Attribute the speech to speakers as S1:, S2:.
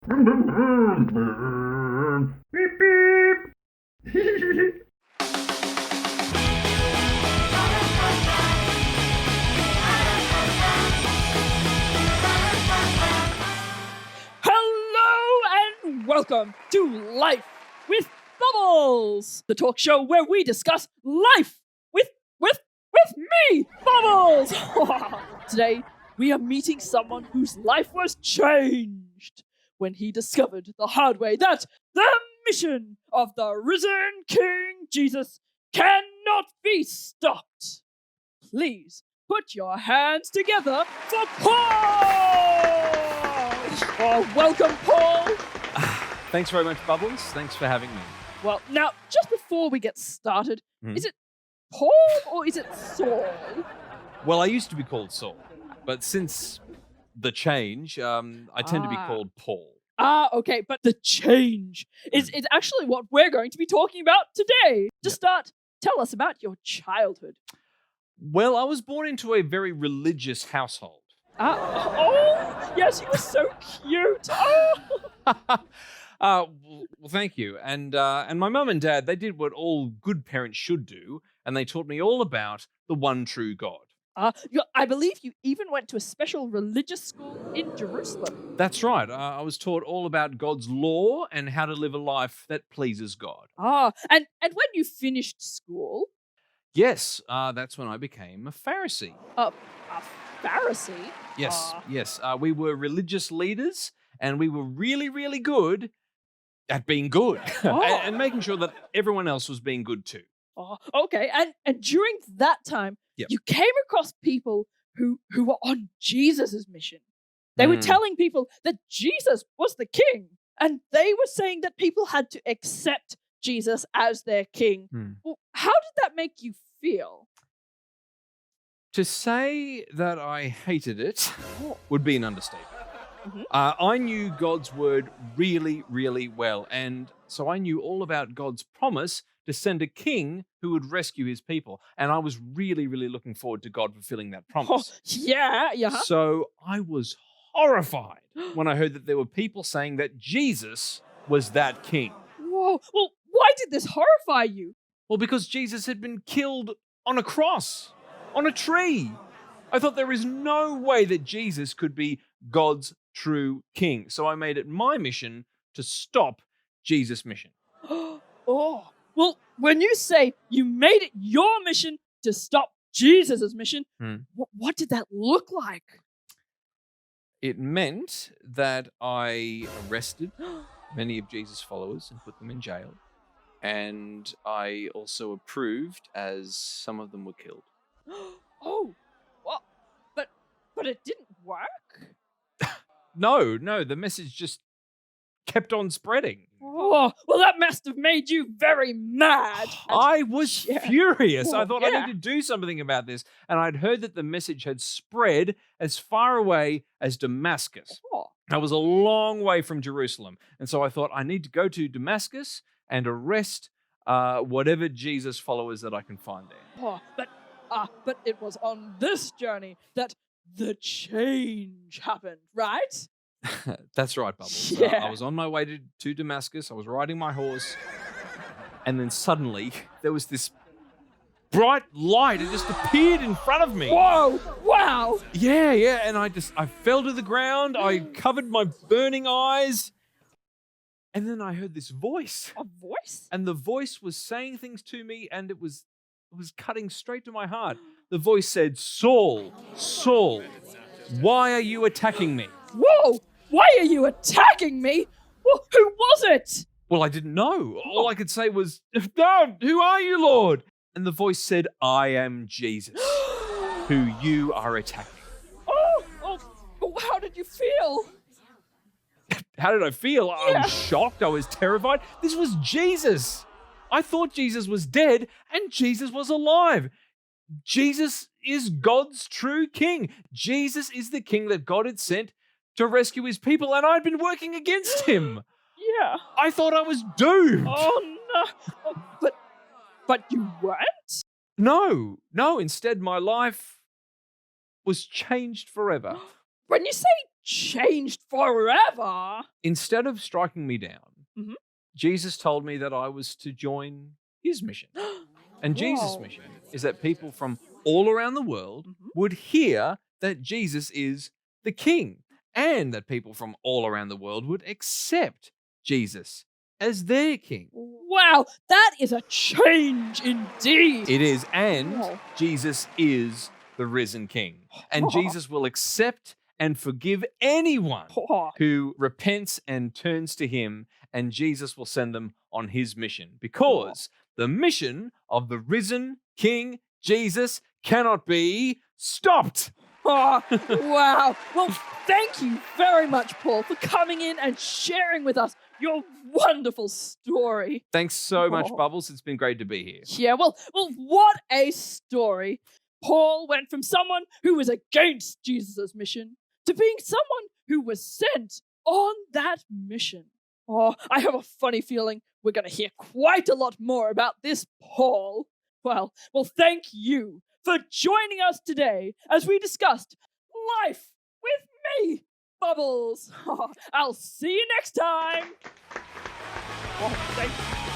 S1: Beep beep.
S2: Hello and welcome to Life with Bubbles, the talk show where we discuss life with me, Bubbles. Today we are meeting someone whose life was changed when he discovered the hard way that the mission of the risen King Jesus cannot be stopped. Please put your hands together for Paul! Oh, welcome, Paul!
S3: Thanks very much, Bubbles. Thanks for having me.
S2: Well, now, just before we get started, is it Paul or is it Saul?
S3: Well, I used to be called Saul, but since the change, I tend to be called Paul.
S2: Okay, but the change is actually what we're going to be talking about today. To start, tell us about your childhood.
S3: Well, I was born into a very religious household.
S2: Oh, yes, you were so cute. Oh.
S3: Well, thank you. And my mum and dad, they did what all good parents should do, and they taught me all about the one true God.
S2: I believe you even went to a special religious school in Jerusalem.
S3: That's right. I was taught all about God's law and how to live a life that pleases God.
S2: And when you finished school,
S3: Yes, that's when I became a Pharisee.
S2: a Pharisee?
S3: Yes. We were religious leaders, and we were really, really good at being good and making sure that everyone else was being good too.
S2: Oh, okay. And during that time,
S3: Yep.
S2: you came across people who were on Jesus' mission. They were telling people that Jesus was the king, and they were saying that people had to accept Jesus as their king. Well, how did that make you feel?
S3: To say that I hated it would be an understatement.
S2: Mhm.
S3: I knew God's word really, really well, and so I knew all about God's promise to send a king who would rescue his people. And I was really, really looking forward to God fulfilling that promise.
S2: Yeah.
S3: So I was horrified when I heard that there were people saying that Jesus was that king.
S2: Whoa. Well, why did this horrify you?
S3: Well, because Jesus had been killed on a cross, on a tree. I thought there is no way that Jesus could be God's true king. So I made it my mission to stop Jesus' mission.
S2: Oh. Well, when you say you made it your mission to stop Jesus' mission, what did that look like?
S3: It meant that I arrested many of Jesus' followers and put them in jail. And I also approved as some of them were killed.
S2: Oh, well, but it didn't work.
S3: No, the message just kept on spreading.
S2: Oh, well, that must have made you very mad.
S3: I was furious. I
S2: Oh,
S3: thought I
S2: yeah.
S3: need to do something about this. And I'd heard that the message had spread as far away as Damascus.
S2: Oh,
S3: I was a long way from Jerusalem. And so I thought I need to go to Damascus and arrest whatever Jesus followers that I can find there.
S2: but it was on this journey that the change happened, right?
S3: That's right, Bubbles.
S2: Yeah.
S3: I was on my way to Damascus. I was riding my horse. And then suddenly there was this bright light. It just appeared in front of me.
S2: Whoa! Wow!
S3: Yeah. And I fell to the ground. I covered my burning eyes. And then I heard this voice.
S2: A voice?
S3: And the voice was saying things to me, and it was cutting straight to my heart. The voice said, Saul, why are you attacking me?
S2: Whoa! Why are you attacking me? Well, who was it?
S3: Well, I didn't know. All I could say was, no, who are you, Lord? And the voice said, I am Jesus, who you are attacking.
S2: Oh, how did you feel?
S3: How did I feel? I was shocked. I was terrified. This was Jesus. I thought Jesus was dead, and Jesus was alive. Jesus is God's true king. Jesus is the king that God had sent to rescue his people, and I'd been working against him.
S2: Yeah.
S3: I thought I was doomed.
S2: Oh, no. Oh, but you weren't?
S3: No. Instead, my life was changed forever.
S2: When you say changed forever.
S3: Instead of striking me down,
S2: Mhm.
S3: Jesus told me that I was to join his mission. And Jesus'
S2: Whoa.
S3: mission is that people from all around the world
S2: Mhm.
S3: would hear that Jesus is the King, and that people from all around the world would accept Jesus as their King.
S2: Wow, that is a change indeed.
S3: It is, and
S2: Wow.
S3: Jesus is the risen King. And Jesus will accept and forgive anyone who repents and turns to him, and Jesus will send them on his mission, because the mission of the risen King Jesus cannot be stopped.
S2: Oh, wow. Well, thank you very much, Paul, for coming in and sharing with us your wonderful story.
S3: Thanks so much,
S2: Oh.
S3: Bubbles. It's been great to be here.
S2: Yeah, well, what a story. Paul went from someone who was against Jesus' mission to being someone who was sent on that mission. Oh, I have a funny feeling we're going to hear quite a lot more about this Paul. Well, thank you for joining us today as we discussed life with me, Bubbles. I'll see you next time. Oh, thank you.